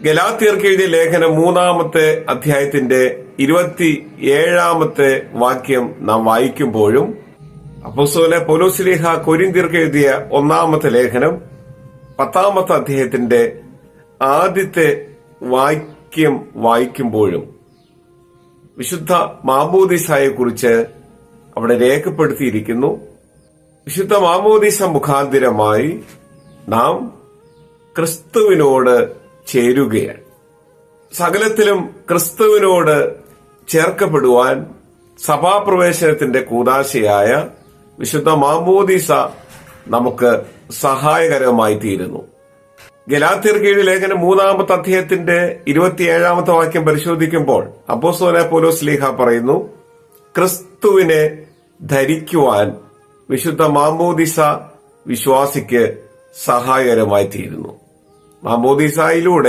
ഗലാത്യർക്ക് എഴുതിയ ലേഖനം 3-ാമത്തെ അധ്യായത്തിന്റെ 27-ാമത്തെ വാക്യം നാം വായിക്കുമ്പോഴും അപ്പോസ്തലനായ പൗലോസ്ലീഹ കൊരിന്ത്യർക്ക് എഴുതിയ 1-ാമത്തെ ലേഖനം 10-ാമത്തെ അധ്യായത്തിന്റെ ആദ്യത്തെ വാക്യം വായിക്കുമ്പോഴും വിശുദ്ധ മാമോദീസായെ കുറിച്ച് അവിടെ രേഖപ്പെടുത്തിയിരിക്കുന്നു. വിശുദ്ധ മാമോദീസ മുഖാന്തിരമായി നാം ക്രിസ്തുവിനോട് ചേരുകയാണ്. സകലത്തിലും ക്രിസ്തുവിനോട് ചേർക്കപ്പെടുവാൻ സഭാപ്രവേശനത്തിന്റെ കൂദാശയായ വിശുദ്ധ മാമോദീസ നമുക്ക് സഹായകരമായി തീരുന്നു. ഗലാത്യർക്ക് എഴുതിയ ലേഖനം 3-ാമത്തെ അധ്യായത്തിന്റെ 27-ാമത്തെ വാക്യം പരിശോധിക്കുമ്പോൾ അപ്പോസ്തലനായ പൗലോസ്ലീഹ പറയുന്നു, ക്രിസ്തുവിനെ ധരിക്കുവാൻ വിശുദ്ധ മാമോദീസ വിശ്വാസിക്ക് സഹായകരമായി തീരുന്നു. മാമോദീസായിലൂടെ